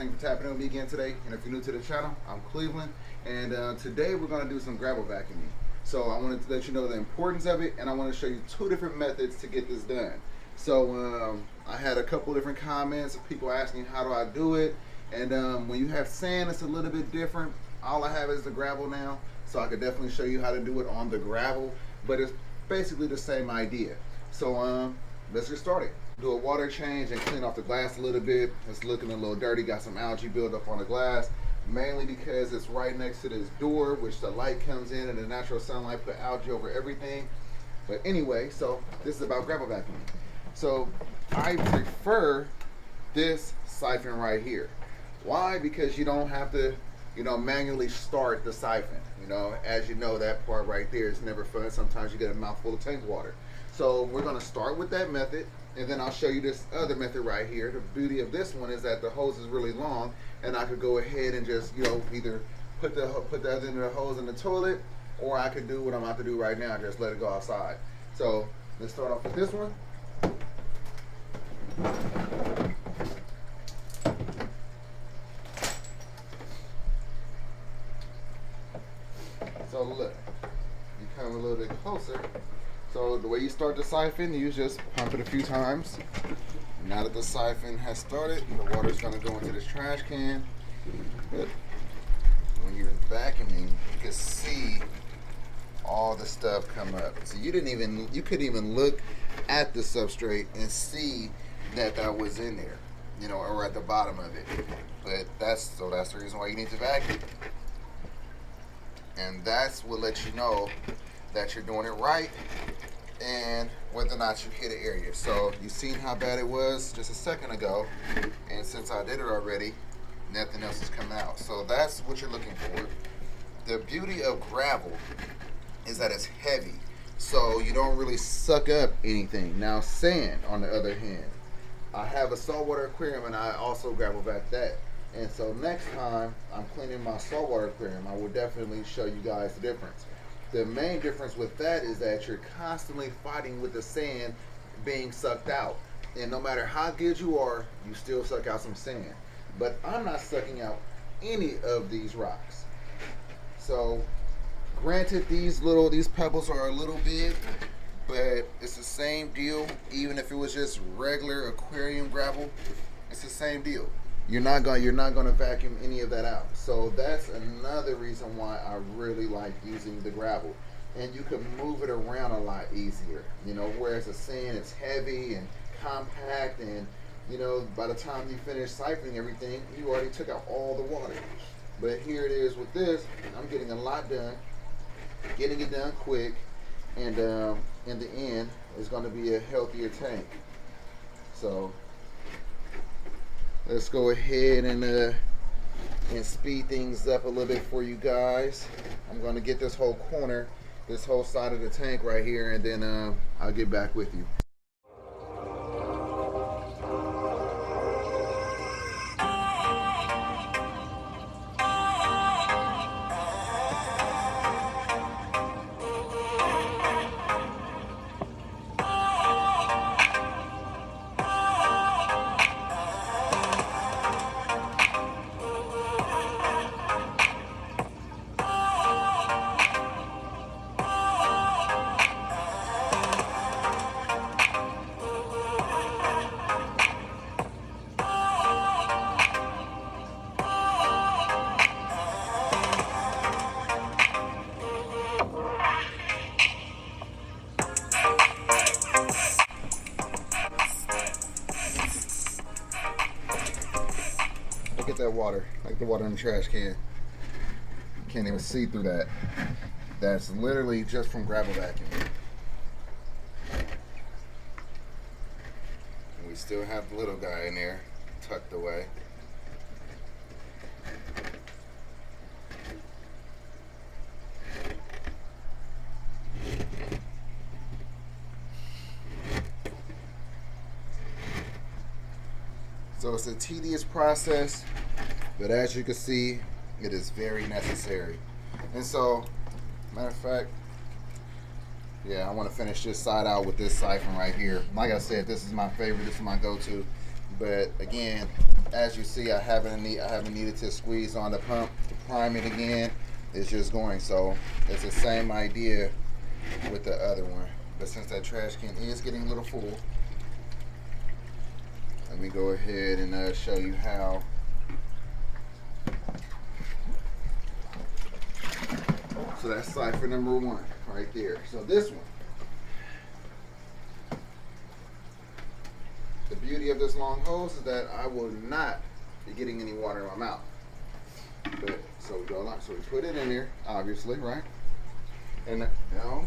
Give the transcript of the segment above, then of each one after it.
Thank you for tapping in with me again today. And if you're new to the channel, I'm Cleveland. And today we're going to do some gravel vacuuming. So I wanted to let you know the importance of it, and I want to show you two different methods to get this done. So I had a couple different comments of people asking how do I do it. And when you have sand, it's a little bit different. All I have is the gravel now, so I could definitely show you how to do it on the gravel, but it's basically the same idea. So let's get started. Do a water change and clean off the glass a little bit. It's looking a little dirty, got some algae buildup on the glass, mainly because it's right next to this door, which the light comes in and the natural sunlight put algae over everything. But anyway, so this is about gravel vacuuming. So I prefer this siphon right here. Why? Because you don't have to, manually start the siphon. As you know, that part right there is never fun. Sometimes you get a mouthful of tank water. So we're gonna start with that method, and then I'll show you this other method right here. The beauty of this one is that the hose is really long, and I could go ahead and just, either put the other end of the hose in the toilet, or I could do what I'm about to do right now, just let it go outside. So let's start off with this one. So look, you come a little bit closer. So the way you start the siphon, you just pump it a few times. Now that the siphon has started, the water is going to go into this trash can. But when you're vacuuming, you can see all the stuff come up. So you couldn't even look at the substrate and see that was in there, or at the bottom of it. But that's the reason why you need to vacuum. And that's what lets you know that you're doing it right and whether or not you hit an area. So you've seen how bad it was just a second ago, and since I did it already, nothing else is coming out. So that's what you're looking for. The beauty of gravel is that it's heavy, so you don't really suck up anything. Now sand, on the other hand, I have a saltwater aquarium and I also gravel vac that. And so next time I'm cleaning my saltwater aquarium, I will definitely show you guys the difference. The main difference with that is that you're constantly fighting with the sand being sucked out. And no matter how good you are, you still suck out some sand. But I'm not sucking out any of these rocks. So granted, these pebbles are a little big, but it's the same deal. Even if it was just regular aquarium gravel, it's the same deal. You're not gonna vacuum any of that out. So that's another reason why I really like using the gravel. And you can move it around a lot easier. Whereas the sand is heavy and compact, and by the time you finish siphoning everything, you already took out all the water. But here it is with this, I'm getting a lot done, getting it done quick, and in the end, it's gonna be a healthier tank. So let's go ahead and speed things up a little bit for you guys. I'm going to get this whole corner, this whole side of the tank right here, and then I'll get back with you. Look at that water, like the water in the trash can. You can't even see through that. That's literally just from gravel vacuum. And we still have the little guy in there, tucked away. So it's a tedious process, but as you can see, it is very necessary. And so, matter of fact, yeah, I want to finish this side out with this siphon right here. Like I said, this is my favorite, this is my go-to. But again, as you see, I haven't needed to squeeze on the pump to prime it again. It's just going. So it's the same idea with the other one. But since that trash can is getting a little full, let me go ahead and show you how. So that's cipher number 1 right there. So this one, the beauty of this long hose is that I will not be getting any water in my mouth. But so we go along. So we put it in there, obviously, right? And now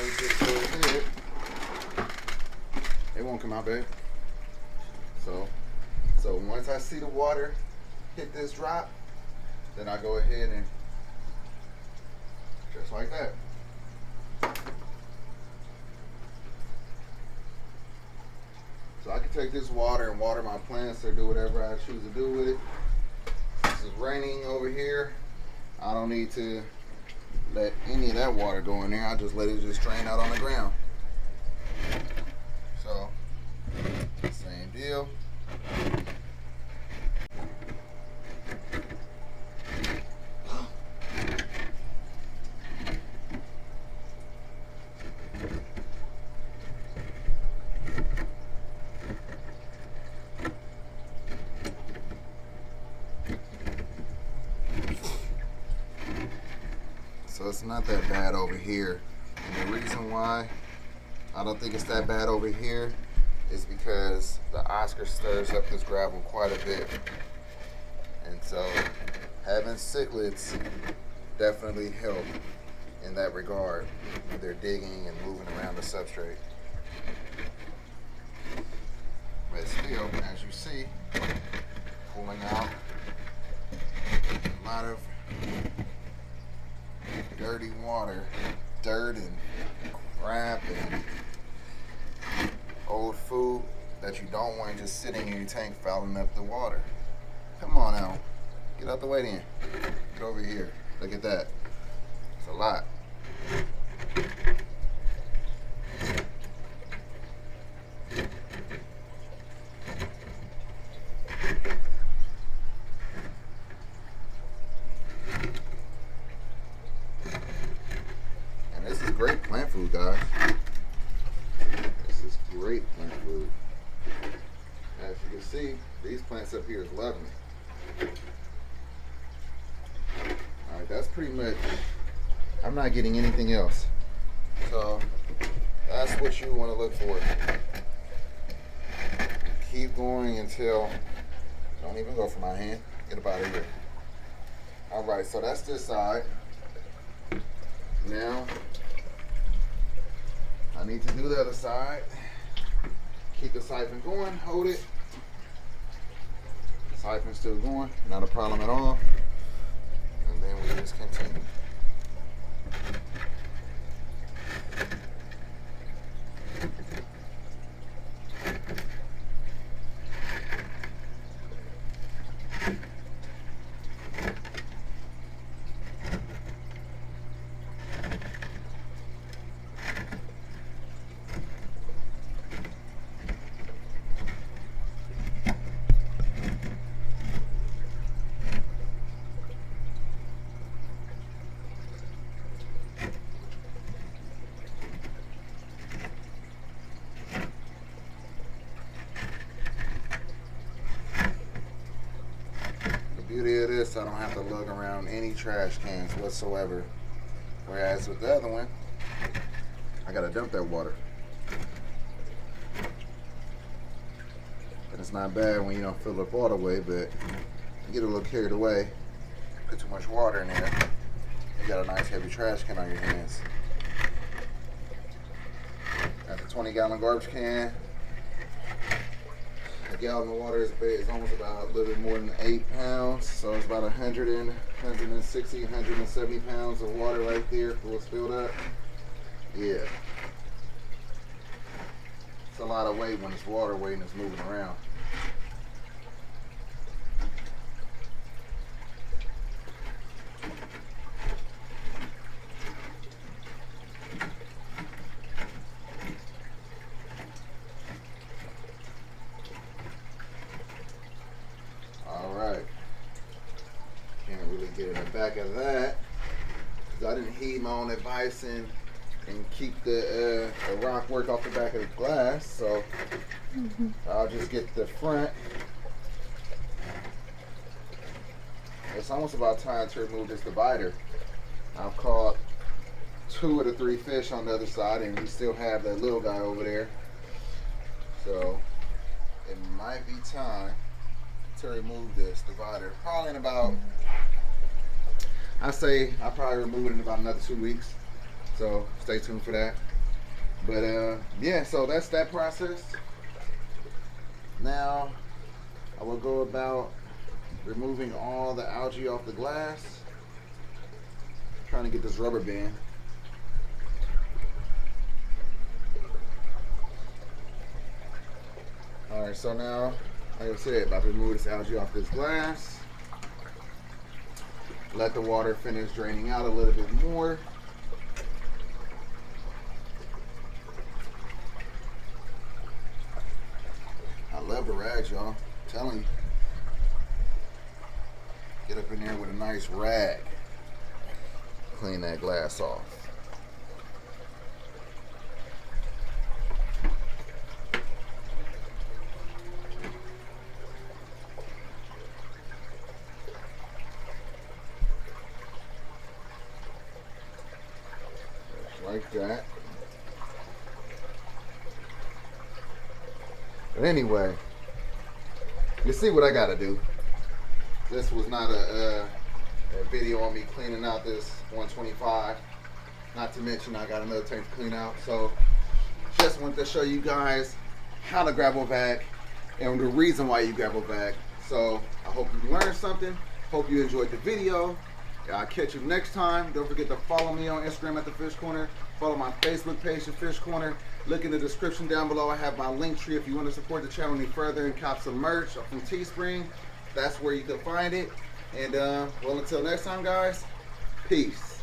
we just go ahead. It won't come out, babe. So once I see the water hit this drop, then I go ahead and just like that. So I can take this water and water my plants or do whatever I choose to do with it. This is raining over here. I don't need to let any of that water go in there. I just let it just drain out on the ground. So, same deal. So it's not that bad over here. And the reason why I don't think it's that bad over here is because the Oscar stirs up this gravel quite a bit. And so having cichlids definitely help in that regard when they're digging and moving around the substrate. But still, as you see, pulling out a lot of dirty water, dirt and crap and old food that you don't want just sitting in your tank fouling up the water. Come on now, get out the way then. Get over here. Look at that. It's a lot. Great plant food, guys. This is great plant food. As you can see, these plants up here is loving it. Alright, that's pretty much, I'm not getting anything else. So that's what you want to look for. Keep going until, don't even go for my hand. Get up out of here. Alright, so that's this side. Now I need to do the other side. Keep the siphon going, hold it. Siphon's still going, not a problem at all. And then we just continue. Beauty of this, I don't have to lug around any trash cans whatsoever. Whereas with the other one, I gotta dump that water. And it's not bad when you don't fill up all the way, but you get a little carried away, put too much water in there, you got a nice heavy trash can on your hands. Got the 20-gallon garbage can. A gallon of water is almost about a little bit more than 8 pounds, so it's about 160, 170 pounds of water right there full filled up. Yeah. It's a lot of weight when it's water weight and it's moving around. back of that, because I didn't heed my own advice and keep the rock work off the back of the glass. So I'll just get the front. It's almost about time to remove this divider. I've caught 2 of the 3 fish on the other side, and we still have that little guy over there. So it might be time to remove this divider. Probably in about, I say I'll probably remove it in about another 2 weeks. So stay tuned for that. But yeah, so that's that process. Now I will go about removing all the algae off the glass. Trying to get this rubber band. Alright, so now, like I said, about to remove this algae off this glass. Let the water finish draining out a little bit more. I love the rags, y'all. I'm telling you. Get up in there with a nice rag. Clean that glass off. Just like that. But anyway, you see what I gotta do. This was not a video on me cleaning out this 125. Not to mention I got another tank to clean out. So just wanted to show you guys how to gravel vac and the reason why you gravel vac. So I hope you learned something. Hope you enjoyed the video. I'll catch you next time. Don't forget to follow me on Instagram at The Fish Corner. Follow my Facebook page, The Fish Corner. Look in the description down below. I have my link tree if you want to support the channel any further and cop some merch from Teespring. That's where you can find it. And well, until next time, guys, peace.